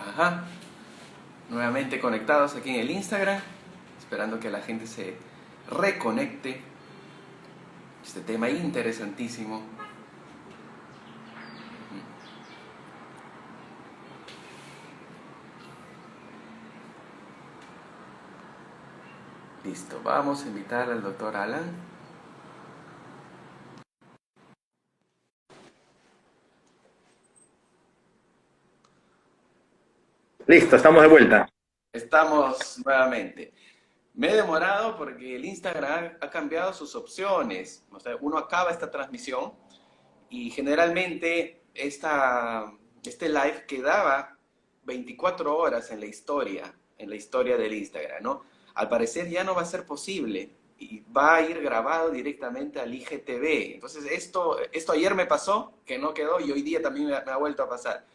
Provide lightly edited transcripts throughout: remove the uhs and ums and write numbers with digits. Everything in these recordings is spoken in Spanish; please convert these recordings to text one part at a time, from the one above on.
Ajá, nuevamente conectados aquí en el Instagram, esperando que la gente se reconecte. Este tema interesantísimo. Listo, vamos a invitar al doctor Alan. Listo, estamos de vuelta. Estamos nuevamente. Me he demorado porque el Instagram ha cambiado sus opciones. O sea, uno acaba esta transmisión y generalmente este live quedaba 24 horas en la historia del Instagram, ¿no? Al parecer ya no va a ser posible y va a ir grabado directamente al IGTV. Entonces esto ayer me pasó, que no quedó, y hoy día también me ha vuelto a pasar.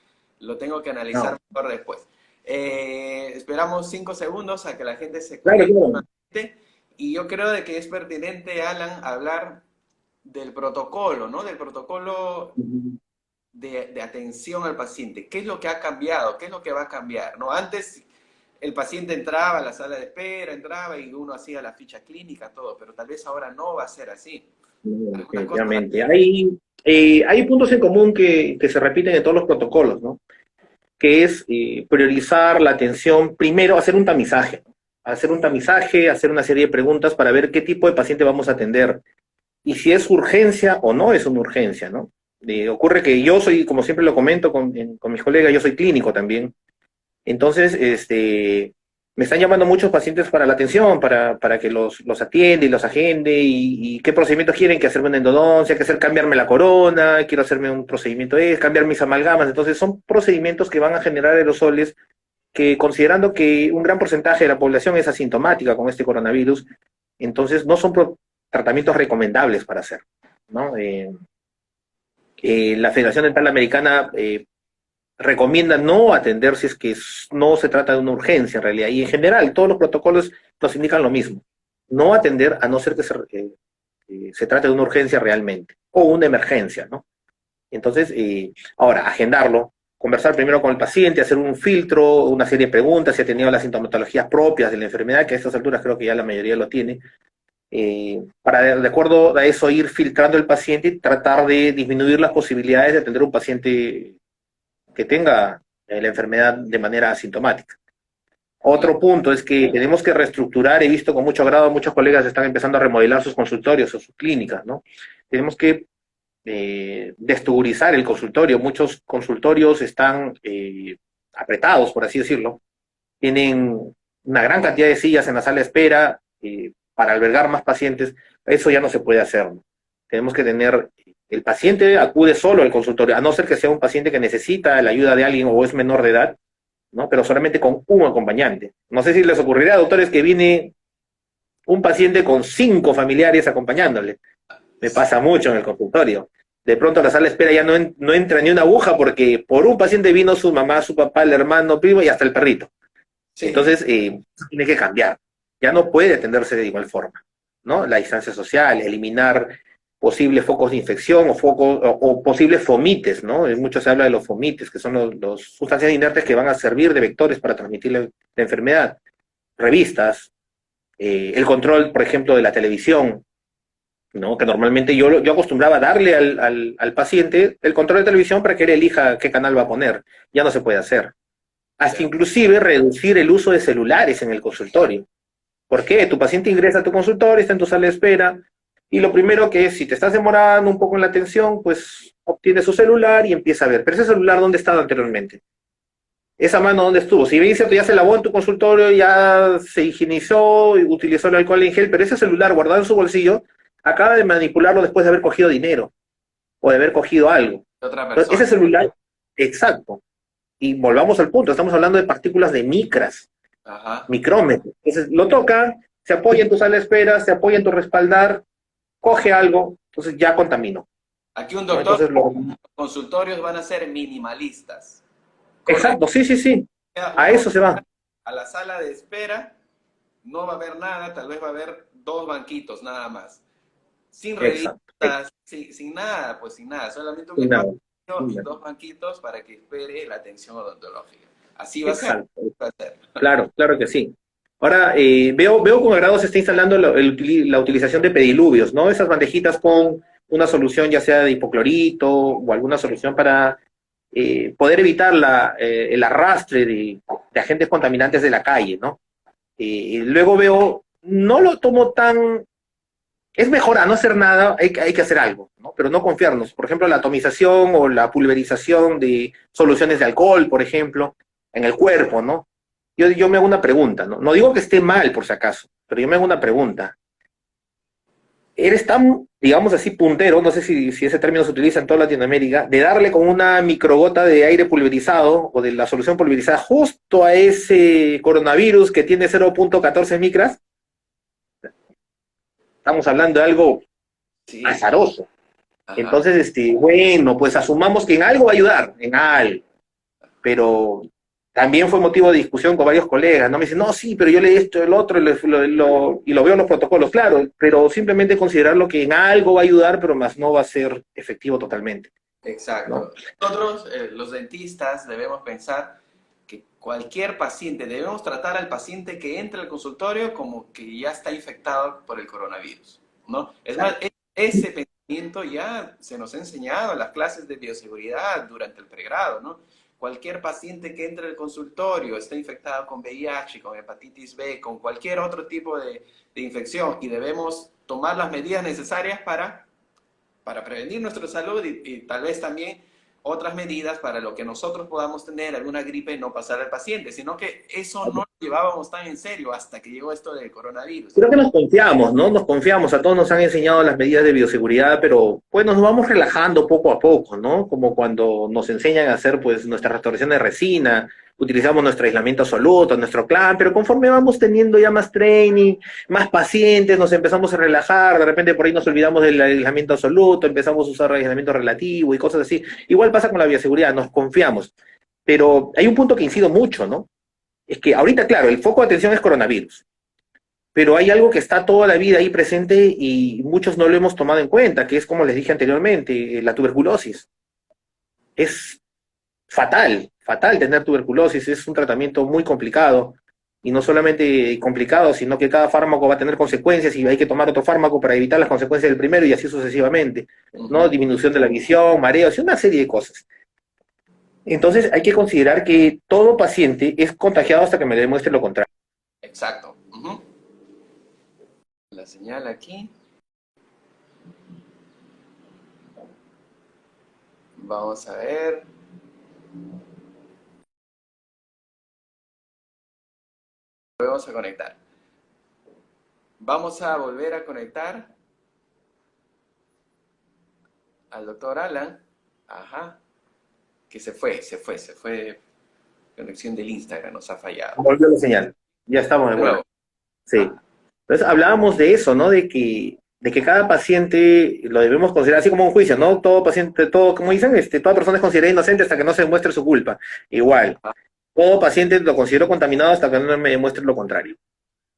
Lo tengo que analizar No, mejor después. Esperamos 5 segundos a que la gente se claro, conecte claro. nuevamente y yo creo de que es pertinente, Alan, hablar del protocolo, ¿no? Del protocolo de atención al paciente. ¿Qué es lo que ha cambiado? ¿Qué es lo que va a cambiar? ¿No? Antes el paciente entraba a la sala de espera, entraba y uno hacía la ficha clínica, todo, pero tal vez ahora no va a ser así. No, Algunas cosas... definitivamente. Hay puntos en común que se repiten en todos los protocolos, ¿no? Que es priorizar la atención, primero hacer un tamizaje, hacer una serie de preguntas para ver qué tipo de paciente vamos a atender y si es urgencia o no es una urgencia, ¿no? Ocurre que yo soy, como siempre lo comento con mis colegas, yo soy clínico también. Entonces, me están llamando muchos pacientes para la atención, para que los atiende y los agende, y qué procedimientos quieren, que hacerme una endodoncia, que hacer cambiarme la corona, quiero hacerme un procedimiento cambiar mis amalgamas. Entonces, son procedimientos que van a generar aerosoles que, considerando que un gran porcentaje de la población es asintomática con este coronavirus, entonces no son tratamientos recomendables para hacer, ¿no? La Federación Dental Americana recomienda no atender si es que no se trata de una urgencia en realidad. Y en general, todos los protocolos nos indican lo mismo. No atender a no ser que se trate de una urgencia realmente o una emergencia, ¿no? Entonces, ahora, agendarlo, conversar primero con el paciente, hacer un filtro, una serie de preguntas, si ha tenido las sintomatologías propias de la enfermedad, que a estas alturas creo que ya la mayoría lo tiene, para de acuerdo a eso ir filtrando el paciente y tratar de disminuir las posibilidades de atender a un paciente que tenga la enfermedad de manera asintomática. Otro punto es que tenemos que reestructurar, he visto con mucho agrado, muchos colegas están empezando a remodelar sus consultorios o sus clínicas, ¿no? Tenemos que destugurizar el consultorio. Muchos consultorios están apretados, por así decirlo. Tienen una gran cantidad de sillas en la sala de espera para albergar más pacientes. Eso ya no se puede hacer, ¿no? Tenemos que tener, el paciente acude solo al consultorio, a no ser que sea un paciente que necesita la ayuda de alguien o es menor de edad, ¿no? Pero solamente con un acompañante. No sé si les ocurrirá, doctores, que viene un paciente con 5 familiares acompañándole. Me pasa mucho en el consultorio. De pronto a la sala de espera ya no entra ni una aguja porque por un paciente vino su mamá, su papá, el hermano, primo y hasta el perrito. Sí, Entonces, tiene que cambiar. Ya no puede atenderse de igual forma, ¿no? La distancia social, eliminar posibles focos de infección o posibles fomites, ¿no? Mucho se habla de los fomites, que son los sustancias inertes que van a servir de vectores para transmitir la enfermedad. Revistas, el control, por ejemplo, de la televisión, ¿no? Que normalmente yo acostumbraba a darle al paciente el control de televisión para que él elija qué canal va a poner. Ya no se puede hacer. Hasta ya. inclusive reducir el uso de celulares en el consultorio. ¿Por qué? Tu paciente ingresa a tu consultorio, está en tu sala de espera, y lo primero que es, si te estás demorando un poco en la atención, pues obtiene su celular y empieza a ver. Pero ese celular, ¿dónde estaba anteriormente? Esa mano, ¿dónde estuvo? Si bien cierto, ya se lavó en tu consultorio, ya se higienizó, utilizó el alcohol en gel, pero ese celular guardado en su bolsillo, acaba de manipularlo después de haber cogido dinero o de haber cogido algo. Otra Entonces, persona. ese celular, exacto. Y volvamos al punto, estamos hablando de partículas de Ajá. micrómetros. Entonces, lo toca, se apoya en tu sala de espera, se apoya en tu respaldar, coge algo, entonces ya contaminó, Aquí un ¿no? doctor, Entonces, consultorios van a ser minimalistas. Correcto. exacto, sí, sí, sí, a Uno eso se va. a la sala de espera, no va a haber nada, tal vez va a haber dos banquitos nada más. Sin Exacto, revistas, sin nada, pues sin nada. Solamente un y nada, espacio y y nada. dos banquitos para que espere la atención odontológica. Así va a ser. Exacto. Va a ser. Claro, claro que sí. Ahora, veo con agrado se está instalando la utilización de pediluvios, ¿no? Esas bandejitas con una solución ya sea de hipoclorito o alguna solución para poder evitar el arrastre de agentes contaminantes de la calle, ¿no? Luego veo, no lo tomo tan... Es mejor a no hacer nada, hay que hacer algo, ¿no? Pero no confiarnos. Por ejemplo, la atomización o la pulverización de soluciones de alcohol, por ejemplo, en el cuerpo, ¿no? Yo me hago una pregunta, ¿no? No digo que esté mal, por si acaso, pero yo me hago una pregunta. ¿Eres tan, digamos así, puntero, no sé si ese término se utiliza en toda Latinoamérica, de darle con una microgota de aire pulverizado o de la solución pulverizada justo a ese coronavirus que tiene 0.14 micras? Estamos hablando de algo Sí. azaroso. Ajá. Entonces, bueno, pues asumamos que en algo va a ayudar, en algo. Pero también fue motivo de discusión con varios colegas, ¿no? Me dicen, no, sí, pero yo leí esto, el otro, y lo veo en los protocolos, claro, pero simplemente considerarlo que en algo va a ayudar, pero más no va a ser efectivo totalmente, ¿no? Exacto. Nosotros, los dentistas, debemos pensar que cualquier paciente, debemos tratar al paciente que entra al consultorio como que ya está infectado por el coronavirus, ¿no? Es más, ese pensamiento ya se nos ha enseñado en las clases de bioseguridad durante el pregrado, ¿no? Cualquier paciente que entre al consultorio está infectado con VIH, con hepatitis B, con cualquier otro tipo de infección y debemos tomar las medidas necesarias para prevenir nuestra salud y tal vez también otras medidas para lo que nosotros podamos tener alguna gripe y no pasar al paciente, sino que eso no lo llevábamos tan en serio hasta que llegó esto del coronavirus. Creo que nos confiamos, ¿no? Nos confiamos, a todos nos han enseñado las medidas de bioseguridad, pero pues nos vamos relajando poco a poco, ¿no? Como cuando nos enseñan a hacer pues nuestra restauración de resina, utilizamos nuestro aislamiento absoluto, nuestro clan, pero conforme vamos teniendo ya más training, más pacientes, nos empezamos a relajar, de repente por ahí nos olvidamos del aislamiento absoluto, empezamos a usar aislamiento relativo y cosas así. Igual pasa con la bioseguridad, nos confiamos. Pero hay un punto que incido mucho, ¿no? Es que ahorita, claro, el foco de atención es coronavirus, pero hay algo que está toda la vida ahí presente y muchos no lo hemos tomado en cuenta, que es como les dije anteriormente, la tuberculosis. Es fatal, fatal tener tuberculosis, es un tratamiento muy complicado, y no solamente complicado, sino que cada fármaco va a tener consecuencias y hay que tomar otro fármaco para evitar las consecuencias del primero y así sucesivamente, ¿no? Disminución de la visión, mareos y una serie de cosas. Entonces hay que considerar que todo paciente es contagiado hasta que me demuestre lo contrario. Exacto. La señal aquí. Vamos a ver. Volvemos a conectar. Vamos a volver a conectar al doctor Alan. Ajá. Que se fue. Conexión del Instagram nos ha fallado. Volvió la señal, ya estamos de De vuelta. nuevo. Sí. Entonces hablábamos de eso, ¿no? De que cada paciente lo debemos considerar así como un juicio, ¿no? Todo paciente, todo, como dicen, toda persona es considerada inocente hasta que no se demuestre su culpa. Igual, todo paciente lo considero contaminado hasta que no me demuestre lo contrario,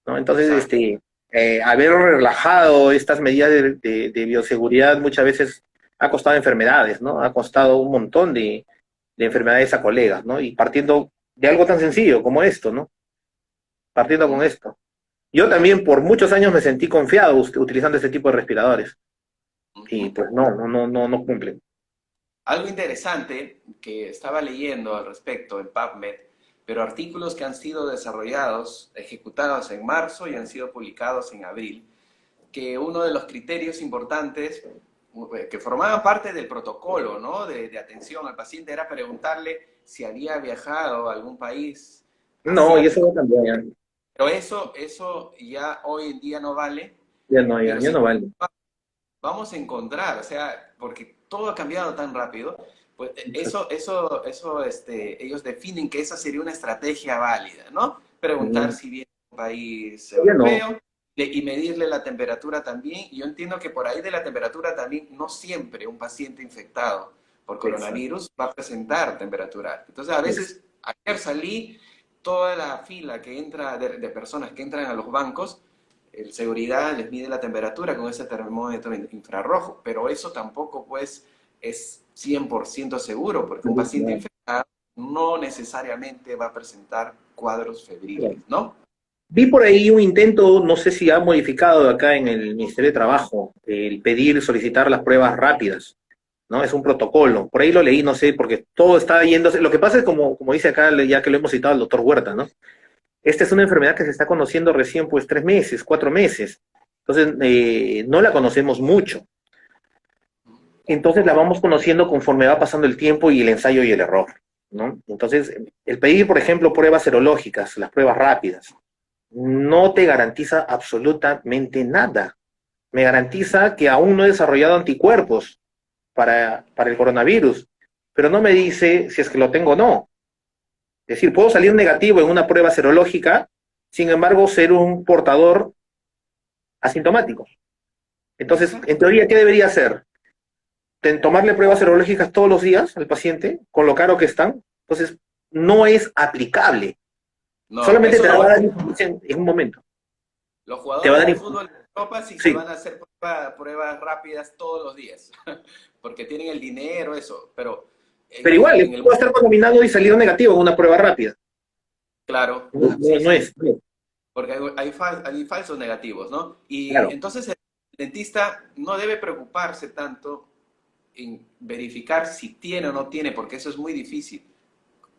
¿no? Entonces, Exacto. haber relajado estas medidas de bioseguridad muchas veces ha costado enfermedades, ¿no? Ha costado un montón de enfermedades a colegas, ¿no? Y partiendo de algo tan sencillo como esto, ¿no? Partiendo con esto. Yo también por muchos años me sentí confiado utilizando este tipo de respiradores y pues no cumplen. Algo interesante que estaba leyendo al respecto en PubMed, pero artículos que han sido desarrollados, ejecutados en marzo y han sido publicados en abril, que uno de los criterios importantes que formaban parte del protocolo, ¿no? de atención al paciente era preguntarle si había viajado a algún país No, y asiático. eso ya cambió, ya, Pero eso ya hoy en día no vale, ya no, ya, pero ya sí no vale. vamos a encontrar, o sea, porque todo ha cambiado tan rápido, pues ellos definen que esa sería una estrategia válida, ¿no? Preguntar Mm, si viene de un país ya no. europeo y medirle la temperatura también. Y yo entiendo que por ahí de la temperatura también, no siempre un paciente infectado por Exacto, coronavirus va a presentar temperatura. Entonces, a veces, ayer salí, toda la fila que entra de personas que entran a los bancos, el seguridad les mide la temperatura con ese termómetro infrarrojo, pero eso tampoco pues es 100% seguro, porque un paciente infectado no necesariamente va a presentar cuadros febriles, ¿no? Vi por ahí un intento, no sé si ha modificado acá en el Ministerio de Trabajo, el pedir, solicitar las pruebas rápidas, ¿no? Es un protocolo. Por ahí lo leí, no sé, porque todo está yéndose. Lo que pasa es como dice acá, ya que lo hemos citado el doctor Huerta, ¿no? Esta es una enfermedad que se está conociendo recién, pues, 3 meses, 4 meses. Entonces, no la conocemos mucho. Entonces la vamos conociendo conforme va pasando el tiempo y el ensayo y el error, ¿no? Entonces, el pedir, por ejemplo, pruebas serológicas, las pruebas rápidas, no te garantiza absolutamente nada. Me garantiza que aún no he desarrollado anticuerpos para el coronavirus, pero no me dice si es que lo tengo o no. Es decir, puedo salir negativo en una prueba serológica, sin embargo, ser un portador asintomático. Entonces, en teoría, ¿qué debería hacer? Tomarle pruebas serológicas todos los días al paciente, con lo caro que están. Entonces, no es aplicable. No, Solamente eso te la no. va a dar información en un momento. Los Te va a jugadores dar de información. fútbol de Europa sí se Sí, van a hacer pruebas rápidas todos los días, porque tienen el dinero, eso, pero pero igual, en el puede estar contaminado y salir negativo en una prueba rápida. claro, No, sí, no sí, es. No, porque hay falsos negativos, ¿no? Y claro. entonces el dentista no debe preocuparse tanto en verificar si tiene o no tiene, porque eso es muy difícil.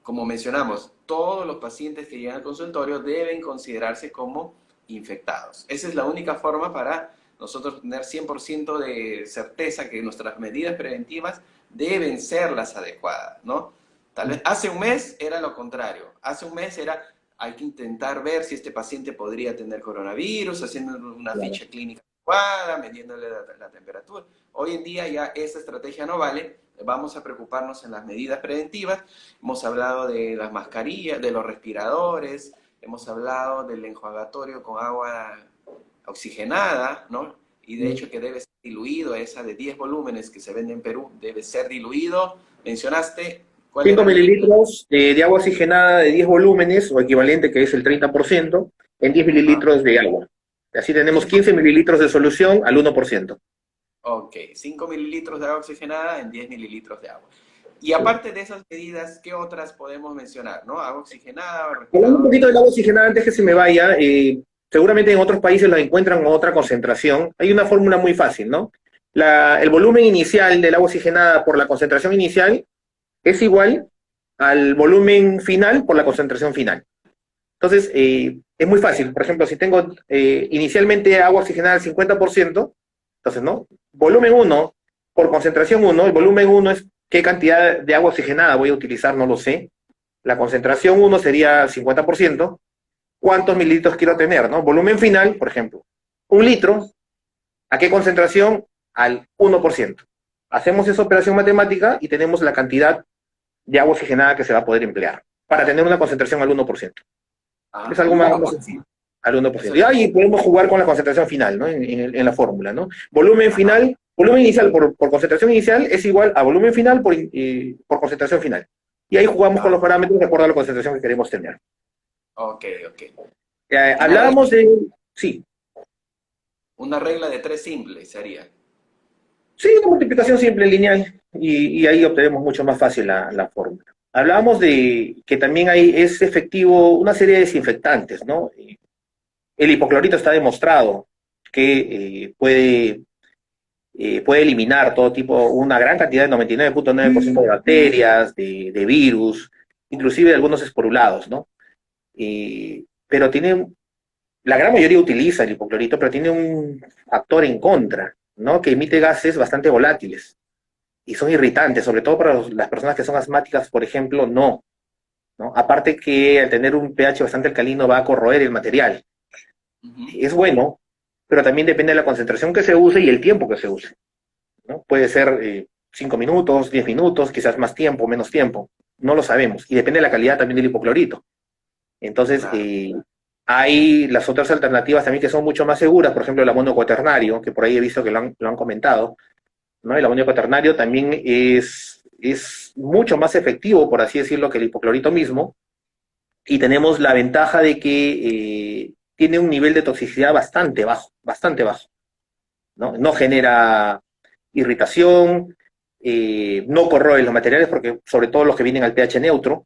Como mencionamos, todos los pacientes que llegan al consultorio deben considerarse como infectados. Esa es la única forma para nosotros tener 100% de certeza que nuestras medidas preventivas deben ser las adecuadas, ¿no? Tal vez hace un mes era lo contrario. Hace un mes era, hay que intentar ver si este paciente podría tener coronavirus, haciendo una Claro. ficha clínica adecuada, midiéndole la temperatura. Hoy en día ya esa estrategia no vale, vamos a preocuparnos en las medidas preventivas. Hemos hablado de las mascarillas, de los respiradores, hemos hablado del enjuagatorio con agua oxigenada, ¿no? Y de hecho que debe ser diluido, esa de 10 volúmenes que se vende en Perú, debe ser diluido. Mencionaste, ¿cuál 5 era mililitros de agua oxigenada de 10 volúmenes, o equivalente que es el 30%, en 10 Ajá, mililitros de agua. Así tenemos 5, 15 mililitros de solución al 1%. ok, 5 mililitros de agua oxigenada en 10 mililitros de agua. Y aparte de esas medidas, ¿qué otras podemos mencionar? ¿No? Agua oxigenada, Hablando un respirador. poquito del agua oxigenada antes que se me vaya, seguramente en otros países la encuentran a otra concentración. Hay una fórmula muy fácil, ¿no? El volumen inicial del agua oxigenada por la concentración inicial es igual al volumen final por la concentración final. Entonces, es muy fácil. Por ejemplo, si tengo inicialmente agua oxigenada al 50%, entonces, ¿no? Volumen uno por concentración uno, el volumen uno es qué cantidad de agua oxigenada voy a utilizar, no lo sé. La concentración uno sería 50%. ¿Cuántos mililitros quiero tener, no? Volumen final, por ejemplo, 1 litro. ¿A qué concentración? Al 1%. Hacemos esa operación matemática y tenemos la cantidad de agua oxigenada que se va a poder emplear para tener una concentración al 1%. Es Ah, algo al más, uno más por sencillo. Al 1%. ciento. Y Eso es. ahí podemos jugar con la concentración final, ¿no? En la fórmula, ¿no? Volumen Ajá. final, volumen inicial por concentración inicial es igual a volumen final por concentración final. Y ahí jugamos con Ah, los parámetros de acuerdo a la concentración que queremos tener. ok, ok. Una regla, Hablábamos de, sí, una regla de tres simple sería. sí, una multiplicación simple lineal y ahí obtenemos mucho más fácil la fórmula. Hablábamos de que también es efectivo una serie de desinfectantes, ¿no? El hipoclorito está demostrado que puede eliminar todo tipo, una gran cantidad, 99.9% de bacterias, de virus, inclusive de algunos esporulados, ¿no? Pero la gran mayoría utiliza el hipoclorito, pero tiene un factor en contra, ¿no? Que emite gases bastante volátiles y son irritantes, sobre todo para las personas que son asmáticas, por ejemplo, no, ¿no? Aparte que al tener un pH bastante alcalino va a corroer el material. Ujú. Es bueno, pero también depende de la concentración que se use y el tiempo que se use, ¿no? Puede ser 5 minutos, 10 minutos, quizás más tiempo, menos tiempo, no lo sabemos. Y depende de la calidad también del hipoclorito. Entonces, Claro. hay las otras alternativas también que son mucho más seguras, por ejemplo el amonio cuaternario, que por ahí he visto que lo han comentado, ¿no? El amonio cuaternario también es mucho más efectivo, por así decirlo, que el hipoclorito mismo, y tenemos la ventaja de que tiene un nivel de toxicidad bastante bajo, ¿no? No genera irritación, no corroe los materiales, porque sobre todo los que vienen al pH neutro,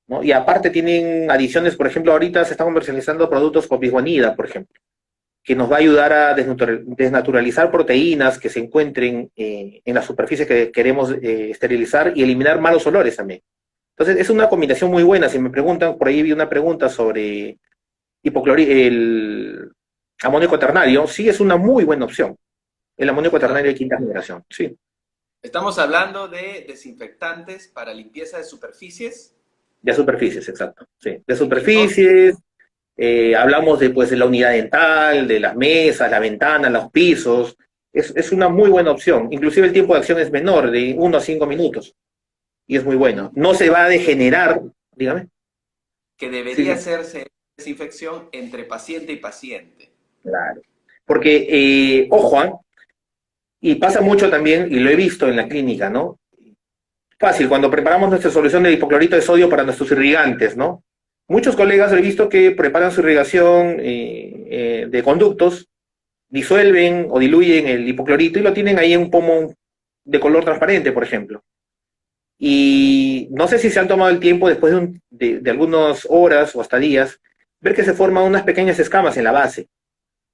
¿no? Y aparte tienen adiciones, por ejemplo, ahorita se están comercializando productos con bisguanida, por ejemplo, que nos va a ayudar a desnaturalizar proteínas que se encuentren en la superficie que queremos esterilizar y eliminar malos olores también. Entonces, es una combinación muy buena. Si me preguntan, por ahí vi una pregunta sobre el amonio cuaternario, sí es una muy buena opción. El amonio cuaternario de quinta generación, sí. Estamos hablando de desinfectantes para limpieza de superficies De superficies, exacto. Sí. De y que no, superficies, hablamos de, pues, de la unidad dental, de las mesas, la ventana, los pisos. Es una muy buena opción. Inclusive el tiempo de acción es menor, de 1 a 5 minutos. Y es muy bueno. No se va a degenerar, dígame. que Sí, debería sí. hacerse desinfección entre paciente y paciente. Claro. Porque, ojo, y pasa mucho también, y lo he visto en la clínica, ¿no? Fácil, cuando preparamos nuestra solución de hipoclorito de sodio para nuestros irrigantes, ¿no? Muchos colegas he visto que preparan su irrigación de conductos, disuelven o diluyen el hipoclorito y lo tienen ahí en un pomo de color transparente, por ejemplo. Y no sé si se han tomado el tiempo después de algunas horas o hasta días, ver que se forman unas pequeñas escamas en la base.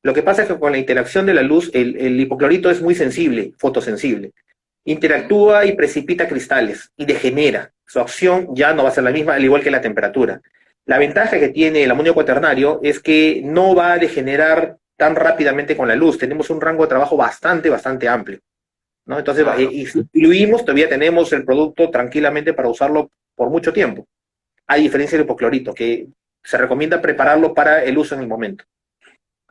Lo que pasa es que con la interacción de la luz, el hipoclorito es muy sensible, fotosensible. Interactúa y precipita cristales y degenera. Su acción ya no va a ser la misma, al igual que la temperatura. La ventaja que tiene el amonio cuaternario es que no va a degenerar tan rápidamente con la luz. Tenemos un rango de trabajo bastante amplio, ¿no? Entonces, Claro. y si diluimos, todavía tenemos el producto tranquilamente para usarlo por mucho tiempo. A diferencia del hipoclorito, que se recomienda prepararlo para el uso en el momento.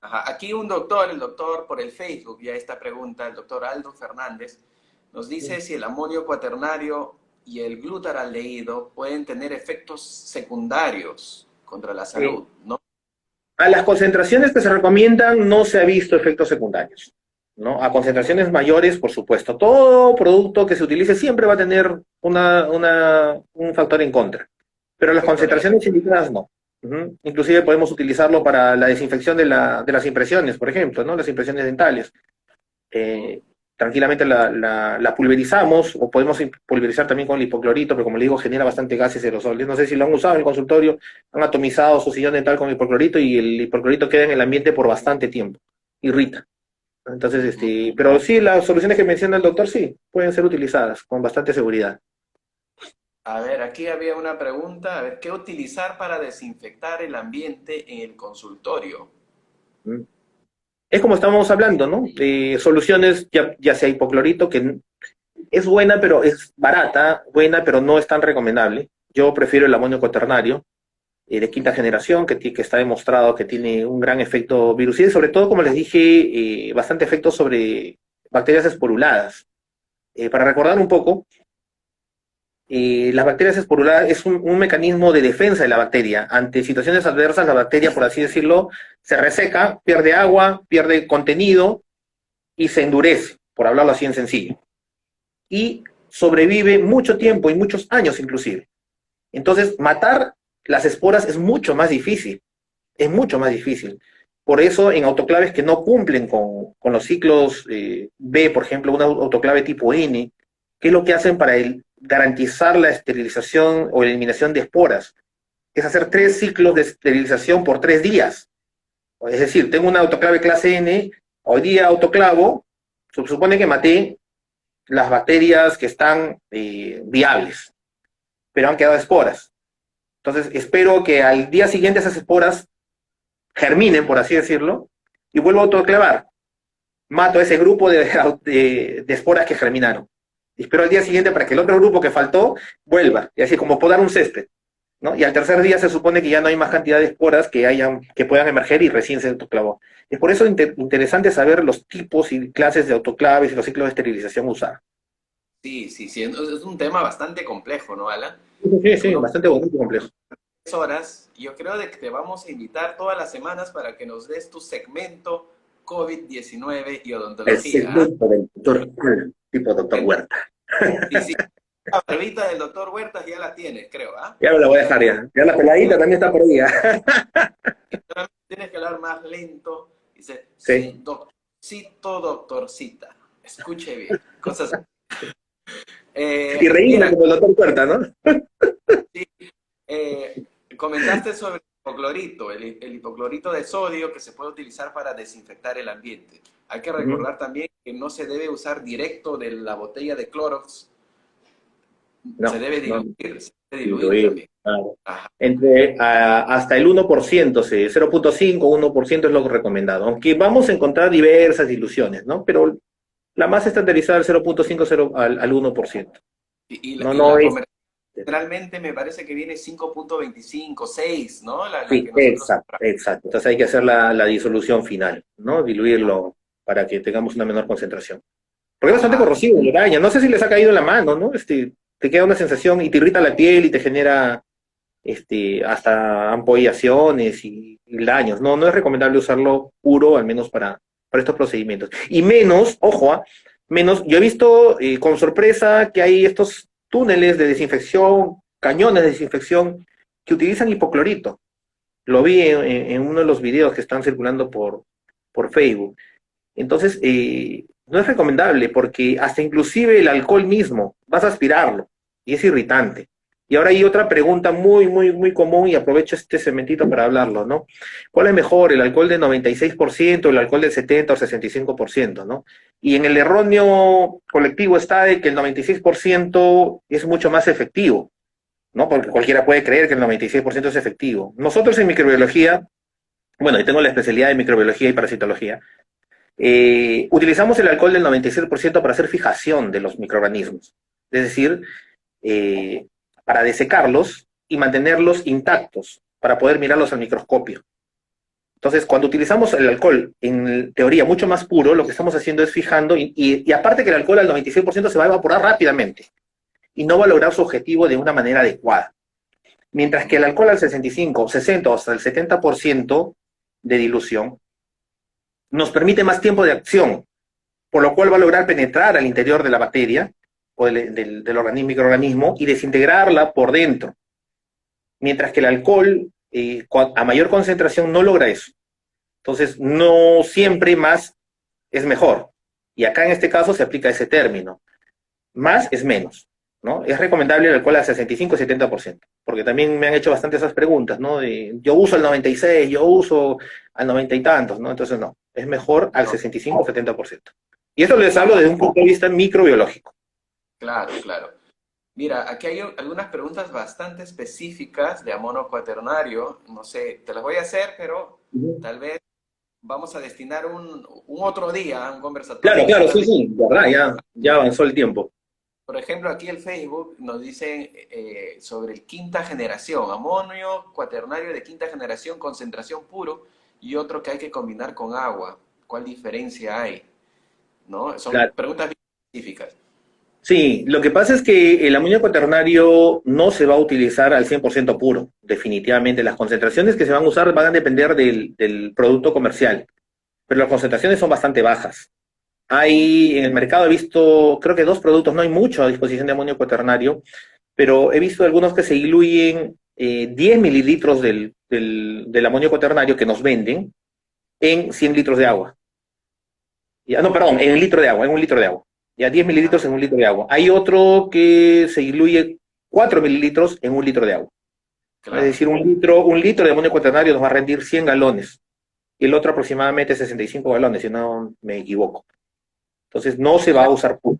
Ajá. Aquí un doctor, el doctor por el Facebook, ya esta pregunta, el doctor Aldo Fernández, nos dice si el amonio cuaternario y el glutaraldehído pueden tener efectos secundarios contra la Eh, salud, ¿no? A las concentraciones que se recomiendan no se ha visto efectos secundarios, ¿no? A concentraciones mayores, por supuesto. Todo producto que se utilice siempre va a tener un factor en contra, pero las Efecto negativo. concentraciones indicadas no. Inclusive podemos utilizarlo para la desinfección de las impresiones, por ejemplo, ¿no? Las impresiones dentales. Eh, Tranquilamente la pulverizamos, o podemos pulverizar también con el hipoclorito, pero como le digo, genera bastante gases aerosoles. No sé si lo han usado en el consultorio, han atomizado su sillón dental con hipoclorito y el hipoclorito queda en el ambiente por bastante tiempo, irrita. Entonces, pero sí, las soluciones que menciona el doctor, sí, pueden ser utilizadas con bastante seguridad. A ver, aquí había una pregunta, a ver, ¿qué utilizar para desinfectar el ambiente en el consultorio? ¿Mm? Es como estábamos hablando, ¿no? De soluciones, ya sea hipoclorito, que es buena, pero es barata, buena, pero no es tan recomendable. Yo prefiero el amonio cuaternario, de quinta generación, que está demostrado que tiene un gran efecto virucida y sobre todo, como les dije, bastante efecto sobre bacterias esporuladas. Para recordar un poco, las bacterias esporuladas es un mecanismo de defensa de la bacteria. Ante situaciones adversas, la bacteria, por así decirlo, se reseca, pierde agua, pierde contenido y se endurece, por hablarlo así en sencillo. Y sobrevive mucho tiempo y muchos años inclusive. Entonces, matar las esporas es mucho más difícil, es mucho más difícil. Por eso, en autoclaves que no cumplen con los ciclos B, por ejemplo, una autoclave tipo N, ¿qué es lo que hacen para garantizar la esterilización o eliminación de esporas? Es hacer 3 ciclos de esterilización por 3 días. Es decir, tengo una autoclave clase N, hoy día autoclavo, se supone que maté las bacterias que están viables, pero han quedado esporas. Entonces, espero que al día siguiente esas esporas germinen, por así decirlo, y vuelvo a autoclavar. Mato a ese grupo de esporas que germinaron. Y espero al día siguiente para que el otro grupo que faltó vuelva, y así como podar un césped, ¿no? Y al tercer día se supone que ya no hay más cantidad de esporas que puedan emerger y recién se autoclavó. Es por eso interesante saber los tipos y clases de autoclaves y los ciclos de esterilización usar. Sí, sí, sí, es un tema bastante complejo, ¿no, Alan? Sí, sí, Uno bastante bonito y complejo. horas, yo creo de que te vamos a invitar todas las semanas para que nos des tu segmento COVID-19 y El odontología. ¿Ah? segmento del doctor, tipo doctor Huerta. Sí, sí, la barbita del doctor Huertas ya la tienes, creo, ¿ah? Ya me la voy a dejar ya. Ya la peladita también está por ahí. ¿Ah? Tienes que hablar más lento. Dice, Sí. sí, doctorcito, doctorcita. Escuche bien. Cosas. Y reírme Mira, como el doctor Puerta, ¿no? sí, comentaste sobre el hipoclorito, el hipoclorito de sodio que se puede utilizar para desinfectar el ambiente. Hay que Ujú. recordar también que no se debe usar directo de la botella de Clorox, se No, debe no, diluir, se debe diluir diluir, también. claro. Ajá. Hasta el 1%, sí, 0,5, 1% es lo recomendado. Aunque vamos a encontrar diversas diluciones, ¿no? Pero la más estandarizada es 0,5 al 1%. No, Y no la es. comercial generalmente me parece que viene 5,25, 6, ¿no? La Sí, que nosotros exacto, compramos. exacto. Entonces hay que hacer la disolución final, ¿no? Diluirlo para que tengamos una menor concentración. Porque es bastante Ajá. corrosivo, le daña. No sé si les ha caído en la mano, ¿no? Te queda una sensación y te irrita la piel y te genera hasta ampollaciones y daños. No, no es recomendable usarlo puro, al menos para estos procedimientos. Y menos, ojo, menos, yo he visto con sorpresa que hay estos túneles de desinfección, cañones de desinfección que utilizan hipoclorito. Lo vi en uno de los videos que están circulando por Facebook. Entonces, no es recomendable porque hasta inclusive el alcohol mismo, vas a aspirarlo y es irritante. Y ahora hay otra pregunta muy, muy, muy común y aprovecho este segmentito para hablarlo, ¿no? ¿Cuál es mejor, el alcohol del 96% o el alcohol del 70 o 65%, ¿no? Y en el erróneo colectivo está de que el 96% es mucho más efectivo, ¿no? Porque cualquiera puede creer que el 96% es efectivo. Nosotros en microbiología, bueno, yo tengo la especialidad de microbiología y parasitología, utilizamos el alcohol del 97% para hacer fijación de los microorganismos, es decir, eh, para desecarlos y mantenerlos intactos, para poder mirarlos al microscopio. Entonces, cuando utilizamos el alcohol en teoría mucho más puro, lo que estamos haciendo es fijando, y aparte que el alcohol al 96% se va a evaporar rápidamente y no va a lograr su objetivo de una manera adecuada. Mientras que el alcohol al 65, 60 o hasta el 70% de dilución nos permite más tiempo de acción, por lo cual va a lograr penetrar al interior de la bacteria o del organismo, microorganismo y desintegrarla por dentro. Mientras que el alcohol, a mayor concentración, no logra eso. Entonces, no siempre más es mejor. Y acá en este caso se aplica ese término. Más es menos, ¿no? Es recomendable el alcohol al 65-70%, porque también me han hecho bastante esas preguntas, ¿no? Yo uso el 96, yo uso al 90 y tantos, ¿no? Entonces, no, es mejor al 65-70%. Y esto les hablo Ajá, desde un punto de vista microbiológico. claro, claro. Mira, aquí hay algunas preguntas bastante específicas de amono cuaternario. No sé, te las voy a hacer, pero tal vez vamos a destinar un otro día, un Claro, conversatorio claro, sí, solamente. sí, verdad, ya avanzó el tiempo. Por ejemplo, aquí el Facebook nos dice sobre el quinta generación, amonio cuaternario de quinta generación, concentración puro, y otro que hay que combinar con agua. ¿Cuál diferencia hay? ¿No? Son Claro. preguntas bien específicas. Sí, lo que pasa es que el amonio cuaternario no se va a utilizar al 100% puro, definitivamente. Las concentraciones que se van a usar van a depender del producto comercial, pero las concentraciones son bastante bajas. Hay en el mercado, he visto, creo que dos productos, no hay mucho a disposición de amonio cuaternario, pero he visto algunos que se diluyen 10 mililitros del amonio cuaternario que nos venden en 100 litros de agua. Ya, no, perdón, en un litro de agua, en un litro de agua. Ya 10 mililitros en un litro de agua. Hay otro que se diluye 4 mililitros en un litro de agua. Es Claro. decir, un litro de amonio cuaternario nos va a rendir 100 galones. Y el otro aproximadamente 65 galones, si no me equivoco. Entonces no se va a Claro. usar puro.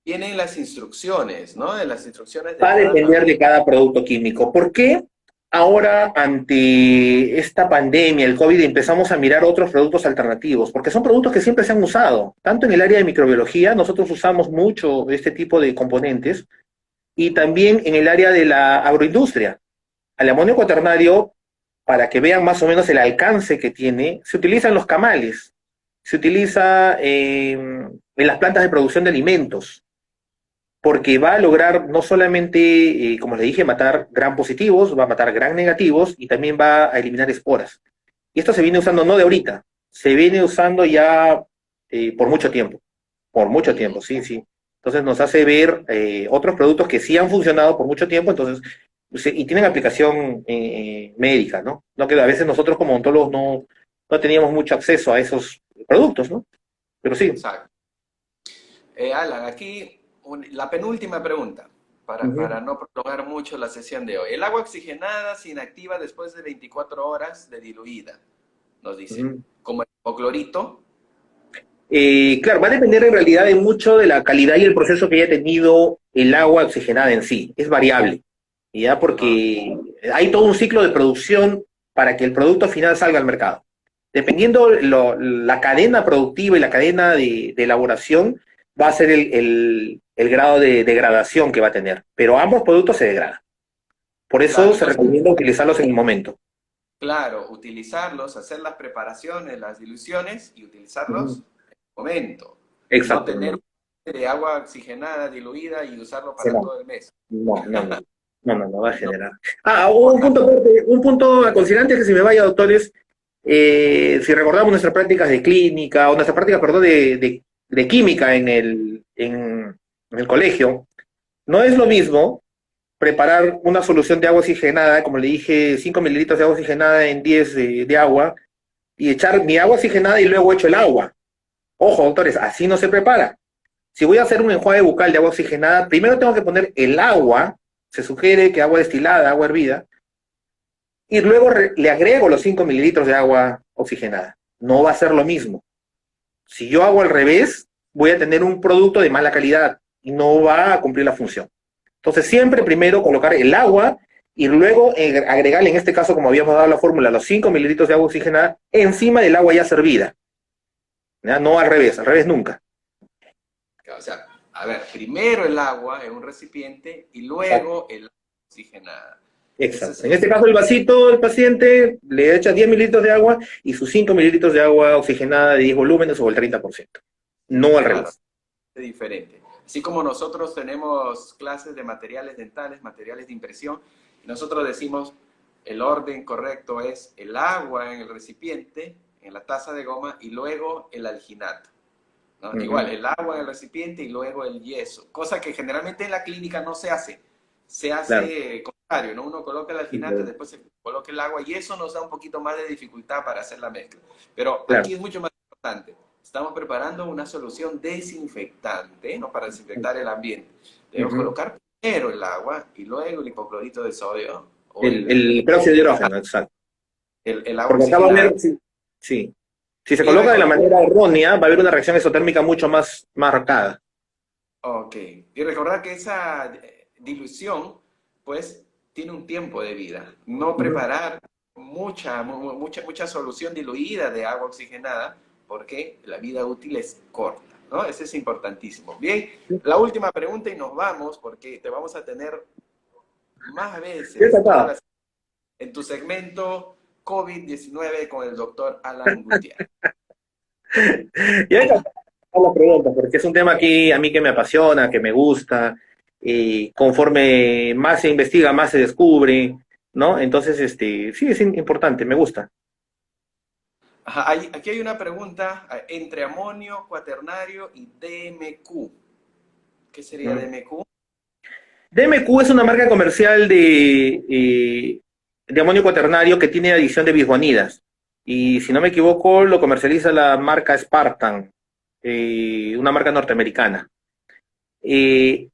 Vienen las instrucciones, ¿no? De las instrucciones de Va a cada depender fabricante. de cada producto químico. ¿Por qué ahora, ante esta pandemia, el COVID, empezamos a mirar otros productos alternativos? Porque son productos que siempre se han usado. Tanto en el área de microbiología, nosotros usamos mucho este tipo de componentes, y también en el área de la agroindustria. Al amonio cuaternario, para que vean más o menos el alcance que tiene, se utilizan los camales, se utiliza en las plantas de producción de alimentos, porque va a lograr no solamente, como les dije, matar gran positivos, va a matar gran negativos y también va a eliminar esporas. Y esto se viene usando no de ahorita, se viene usando ya por mucho tiempo, sí, sí. Entonces nos hace ver otros productos que sí han funcionado por mucho tiempo, entonces, y tienen aplicación médica, ¿no? No que a veces nosotros como odontólogos no teníamos mucho acceso a esos productos, ¿no? Pero sí. Exacto. Alan, aquí la penúltima pregunta, para Ujú. no prolongar mucho la sesión de hoy. El agua oxigenada se inactiva después de 24 horas de diluida, nos dice. Ujú. Como el hipoclorito. Claro, va a depender en realidad de mucho de la calidad y el proceso que haya tenido el agua oxigenada en sí. Es variable, ¿ya? Ajá. Porque hay todo un ciclo de producción para que el producto final salga al mercado. Dependiendo la cadena productiva y la cadena de elaboración, va a ser el grado de degradación que va a tener. Pero ambos productos se degradan. Por Claro, eso se entonces, recomienda utilizarlos en el momento. claro, utilizarlos, hacer las preparaciones, las diluciones y Ujú. utilizarlos en el momento. No Exacto. tener de agua oxigenada diluida y usarlo para No, todo el mes. no, no, no. No, no, no va a No, generar. Ah, porque, un punto a considerar antes que se me vaya, doctores. Si recordamos nuestras prácticas de clínica, o nuestras prácticas, perdón, de química en el colegio, no es lo mismo preparar una solución de agua oxigenada, como le dije, 5 mililitros de agua oxigenada en 10 de agua, y echar mi agua oxigenada y luego echo el agua. Ojo, doctores, así no se prepara. Si voy a hacer un enjuague bucal de agua oxigenada, primero tengo que poner el agua, se sugiere que agua destilada, agua hervida, y luego le agrego los 5 mililitros de agua oxigenada. No va a ser lo mismo. Si yo hago al revés, voy a tener un producto de mala calidad y no va a cumplir la función. Entonces, siempre primero colocar el agua y luego agregarle, en este caso, como habíamos dado la fórmula, los 5 mililitros de agua oxigenada encima del agua ya servida. ¿Ya? No al revés nunca. o sea, a ver, primero el agua en un recipiente y Exacto. luego el agua oxigenada. Ese Exacto. es En este caso, el vasito del paciente le echa 10 mililitros de agua y sus 5 mililitros de agua oxigenada de 10 volúmenes o el 30%. No al claro, revés. es diferente. Así como nosotros tenemos clases de materiales dentales, materiales de impresión, y nosotros decimos el orden correcto es el agua en el recipiente, en la taza de goma, y luego el alginato. ¿No? Uh Igual, -huh. el agua en el recipiente y luego el yeso, cosa que generalmente en la clínica no se hace. Se Claro. hace contrario, ¿no? Uno coloca el alginate, después se coloca el agua y eso nos da un poquito más de dificultad para hacer la mezcla. Pero Claro. aquí es mucho más importante. Estamos preparando una solución desinfectante, ¿no? Para desinfectar el ambiente. Uh Debemos -huh. colocar primero el agua y luego el hipoclorito de sodio o El peróxido de hidrógeno, exacto. el agua Porque acá va a oxigenada. haber, sí, sí. Si se Y coloca de la recordar, manera errónea, va a haber una reacción exotérmica mucho más marcada. ok, y recordar que esa dilución, pues, tiene un tiempo de vida. No Uh -huh. preparar mucha solución diluida de agua oxigenada, porque la vida útil es corta, ¿no? Eso es importantísimo. Bien, la última pregunta y nos vamos, porque te vamos a tener más ¿Qué veces trataba? en tu segmento COVID-19 con el doctor Alan Gutiérrez. Y ahí está la pregunta, porque es un tema aquí a mí que me apasiona, que me gusta, y conforme más se investiga, más se descubre, ¿no? Entonces, sí, es importante, me gusta. Ajá, aquí hay una pregunta entre amonio cuaternario y DMQ. ¿Qué sería Mm. DMQ? DMQ es una marca comercial de amonio cuaternario que tiene adición de bisguanidas. Y si no me equivoco, lo comercializa la marca Spartan, una marca norteamericana. Eh,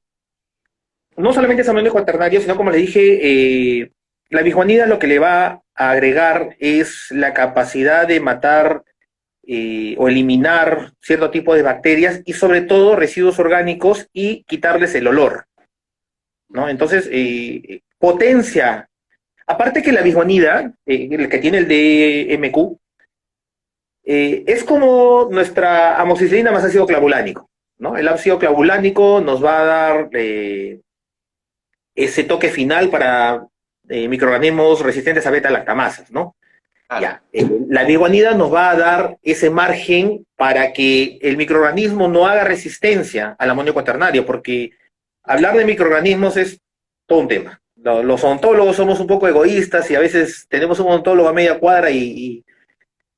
no solamente es amonio cuaternario, sino como le dije, la bisguanida lo que le va a agregar es la capacidad de matar o eliminar cierto tipo de bacterias y sobre todo residuos orgánicos y quitarles el olor, ¿no? Entonces, potencia. Aparte que la bisguanida, el que tiene el DMQ, es como nuestra amoxicilina más ácido clavulánico, ¿no? El ácido clavulánico nos va a dar ese toque final para microorganismos resistentes a beta-lactamasas, ¿no? Claro, Ya, la biguanida nos va a dar ese margen para que el microorganismo no haga resistencia al amonio cuaternario, porque hablar de microorganismos es todo un tema. Los odontólogos somos un poco egoístas y a veces tenemos un odontólogo a media cuadra y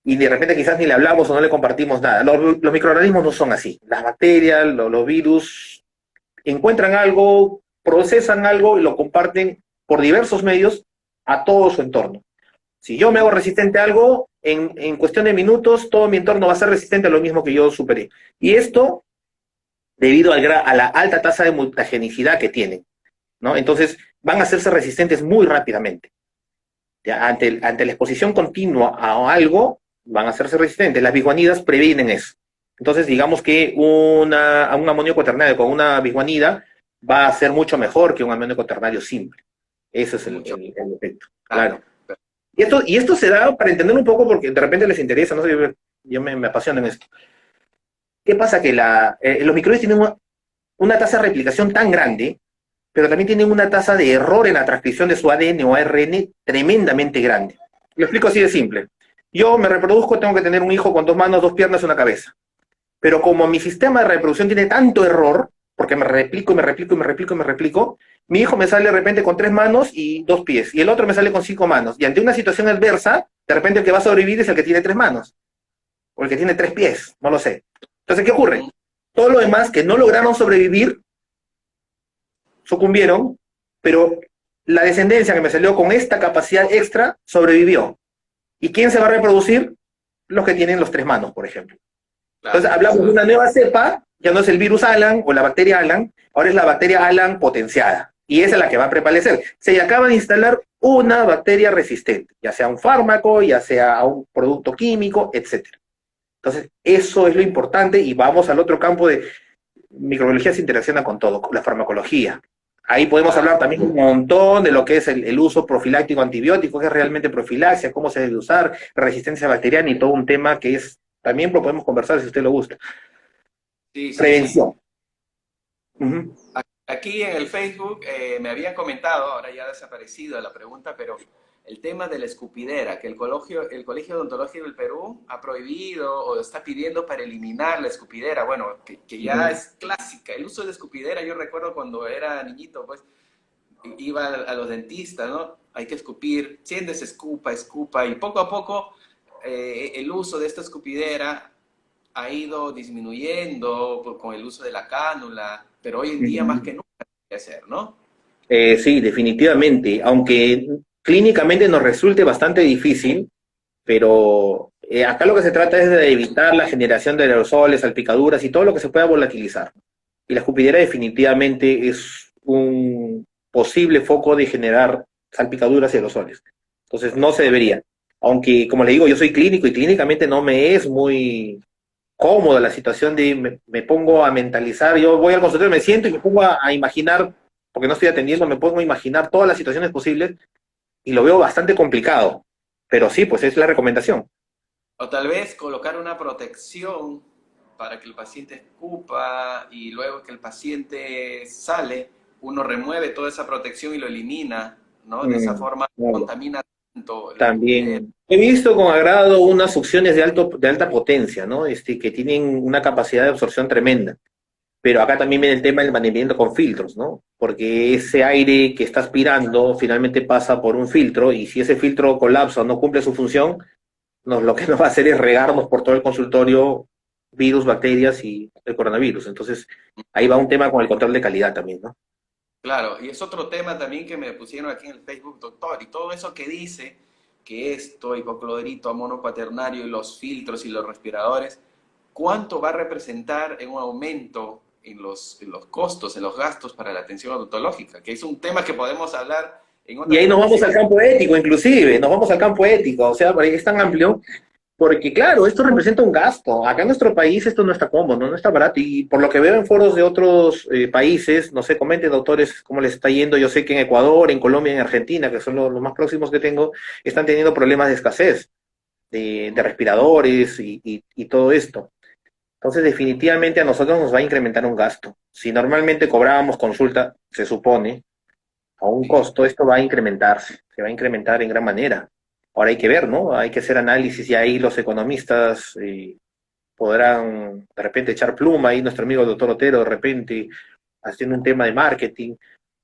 de repente quizás ni le hablamos o no le compartimos nada. Los microorganismos no son así. Las bacterias, los virus encuentran algo, procesan algo y lo comparten por diversos medios a todo su entorno. Si yo me hago resistente a algo, en cuestión de minutos, todo mi entorno va a ser resistente a lo mismo que yo superé. Y esto debido a la alta tasa de mutagenicidad que tienen, ¿no? Entonces, van a hacerse resistentes muy rápidamente. ¿Ya? Ante la exposición continua a algo, van a hacerse resistentes. Las biguanidas previenen eso. Entonces, digamos que un amonio cuaternario con una biguanida va a ser mucho mejor que un amonio cuaternario simple. Ese es el efecto, claro. Y esto se da para entender un poco porque de repente les interesa, no sé, yo me apasiona en esto. ¿Qué pasa? Que los microbios tienen una tasa de replicación tan grande, pero también tienen una tasa de error en la transcripción de su ADN o ARN tremendamente grande. Lo explico así de simple. Yo me reproduzco, tengo que tener un hijo con 2 manos, 2 piernas y una cabeza. Pero como mi sistema de reproducción tiene tanto error, porque me replico y me replico y me replico y me replico, mi hijo me sale de repente con 3 manos y 2 pies, y el otro me sale con 5 manos. Y ante una situación adversa, de repente el que va a sobrevivir es el que tiene 3 manos, o el que tiene 3 pies, no lo sé. Entonces, ¿qué ocurre? Todo lo demás que no lograron sobrevivir, sucumbieron, pero la descendencia que me salió con esta capacidad extra sobrevivió. ¿Y quién se va a reproducir? Los que tienen los 3 manos, por ejemplo. Entonces, hablamos de una nueva cepa, ya no es el virus Alan o la bacteria Alan, ahora es la bacteria Alan potenciada. Y esa es la que va a prevalecer. Se acaba de instalar una bacteria resistente, ya sea a un fármaco, ya sea a un producto químico, etc. Entonces, eso es lo importante y vamos al otro campo de microbiología se interacciona con todo, con la farmacología. Ahí podemos hablar también un montón de lo que es el uso profiláctico antibiótico, que es realmente profilaxia, cómo se debe usar, resistencia bacteriana y todo un tema que es, también lo podemos conversar si a usted le gusta. Sí, sí, Prevención. sí. Ujú. Aquí en el Facebook me habían comentado, ahora ya ha desaparecido la pregunta, pero el tema de la escupidera, que el Colegio Odontológico del Perú ha prohibido o está pidiendo para eliminar la escupidera, bueno, que ya es clásica. El uso de escupidera, yo recuerdo cuando era niñito, pues iba a los dentistas, ¿no? Hay que escupir, siéntese, escupa, escupa, y poco a poco el uso de esta escupidera ha ido disminuyendo con el uso de la cánula, pero hoy en día más que nunca hay que hacer, ¿no? Sí, definitivamente. Aunque clínicamente nos resulte bastante difícil, pero acá lo que se trata es de evitar la generación de aerosoles, salpicaduras y todo lo que se pueda volatilizar. Y la escupidera definitivamente es un posible foco de generar salpicaduras y aerosoles. Entonces no se debería. Aunque, como le digo, yo soy clínico y clínicamente no me es muy cómoda la situación de me pongo a mentalizar, yo voy al consultorio, me siento y me pongo a imaginar, porque no estoy atendiendo, me pongo a imaginar todas las situaciones posibles y lo veo bastante complicado. Pero sí, pues es la recomendación. O tal vez colocar una protección para que el paciente escupa y luego que el paciente sale, uno remueve toda esa protección y lo elimina, ¿no? De esa forma no Claro. contamina tanto la escupidera. También he visto con agrado unas succiones de alta potencia, ¿no? Que tienen una capacidad de absorción tremenda. Pero acá también viene el tema del mantenimiento con filtros, ¿no? Porque ese aire que está aspirando finalmente pasa por un filtro y si ese filtro colapsa o no cumple su función, lo que nos va a hacer es regarnos por todo el consultorio virus, bacterias y el coronavirus. Entonces, ahí va un tema con el control de calidad también, ¿no? Claro, y es otro tema también que me pusieron aquí en el Facebook, doctor, y todo eso que dice que esto, hipoclorito, amono cuaternario y los filtros y los respiradores, ¿cuánto va a representar en un aumento en los costos, en los gastos para la atención odontológica? Que es un tema que podemos hablar en Y otra ahí nos vamos al conversación. campo ético, inclusive, nos vamos al campo ético, o sea, es tan amplio. Porque claro, esto representa un gasto. Acá en nuestro país esto no está cómodo, no está barato. Y por lo que veo en foros de otros países, no sé, comenten doctores cómo les está yendo. Yo sé que en Ecuador, en Colombia, en Argentina, que son los más próximos que tengo, están teniendo problemas de escasez de respiradores y todo esto. Entonces, definitivamente a nosotros nos va a incrementar un gasto. Si normalmente cobrábamos consulta, se supone, a un Sí. costo, esto va a incrementarse, se va a incrementar en gran manera. Ahora hay que ver, ¿no? Hay que hacer análisis y ahí los economistas podrán de repente echar pluma, ahí nuestro amigo el doctor Otero de repente haciendo un tema de marketing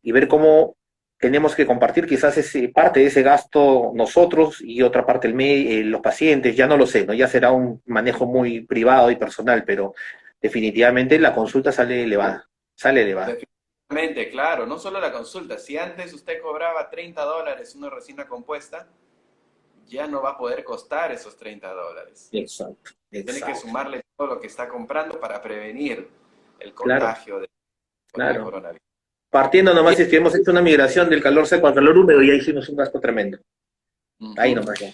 y ver cómo tenemos que compartir quizás parte de ese gasto nosotros y otra parte los pacientes, ya no lo sé, ¿no? Ya será un manejo muy privado y personal, pero definitivamente la consulta sale elevada, sale elevada. Definitivamente, claro, no solo la consulta. Si antes usted cobraba $30 una resina compuesta, ya no va a poder costar esos $30. Exacto, Tiene que exacto. sumarle todo lo que está comprando para prevenir. el Claro, contagio del claro. coronavirus. Partiendo nomás, Bien. si es que hemos hecho una migración del calor seco al calor húmedo y ahí hicimos un gasto tremendo. Ahí Ujú. nomás ya.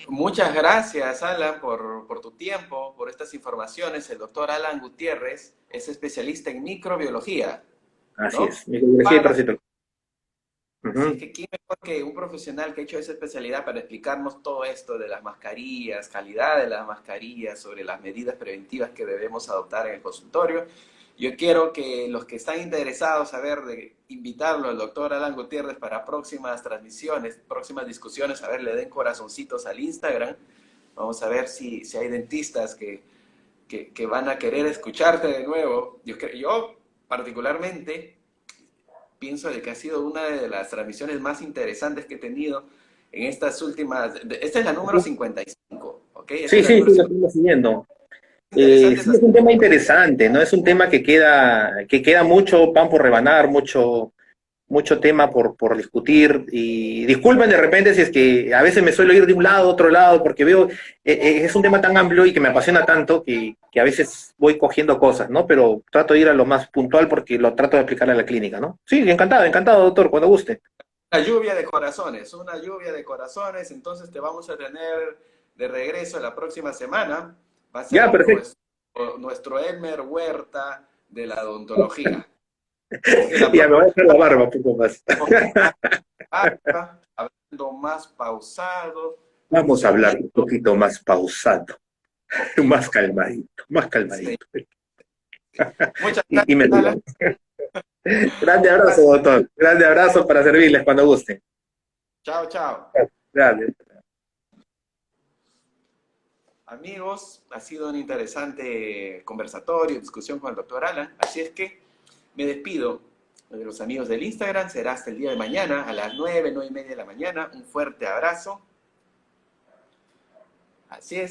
Muchas gracias, Alan, por tu tiempo, por estas informaciones. El doctor Alan Gutiérrez es especialista en microbiología, Así ¿no? es. Microbiología y Para parasitología. Así es Ujú. que quién mejor que un profesional que ha hecho esa especialidad para explicarnos todo esto de las mascarillas, calidad de las mascarillas, sobre las medidas preventivas que debemos adoptar en el consultorio. Yo quiero que los que están interesados de invitarlo al doctor Alan Gutiérrez para próximas transmisiones, próximas discusiones, le den corazoncitos al Instagram. Vamos a ver si hay dentistas que van a querer escucharte de nuevo. Yo particularmente pienso de que ha sido una de las transmisiones más interesantes que he tenido en estas últimas. Esta es la número 55, ¿ok? Esta Sí, es la sí, número sí, lo 55. estamos siguiendo. Interesantes Sí, es un tema interesante, ¿no? Es un tema que queda mucho pan por rebanar, mucho tema por discutir. Y disculpen de repente si es que a veces me suelo ir de un lado a otro lado, porque veo, es un tema tan amplio y que me apasiona tanto que a veces voy cogiendo cosas, ¿no? Pero trato de ir a lo más puntual porque lo trato de aplicar a la clínica, ¿no? Sí, encantado, encantado, doctor, cuando guste. una lluvia de corazones, una lluvia de corazones. Entonces te vamos a tener de regreso la próxima semana. Va a Ya, ser perfecto. nuestro Elmer Huerta de la odontología. Así que la Ya me próxima voy a hacer la barba un poco más. hablando más pausado, Vamos a hablar un suavecito, poquito más pausado, más poquito. calmadito, más Sí. calmadito. Muchas Y me gracias, Alan. río. Grande abrazo, Gracias. doctor. Grande abrazo para servirles cuando gusten. Chao, chao. Gracias. Amigos, ha sido un interesante conversatorio, discusión con el doctor Alan. Así es que me despido de los amigos del Instagram. Será hasta el día de mañana a las 9, 9:30 de la mañana. Un fuerte abrazo. Así es.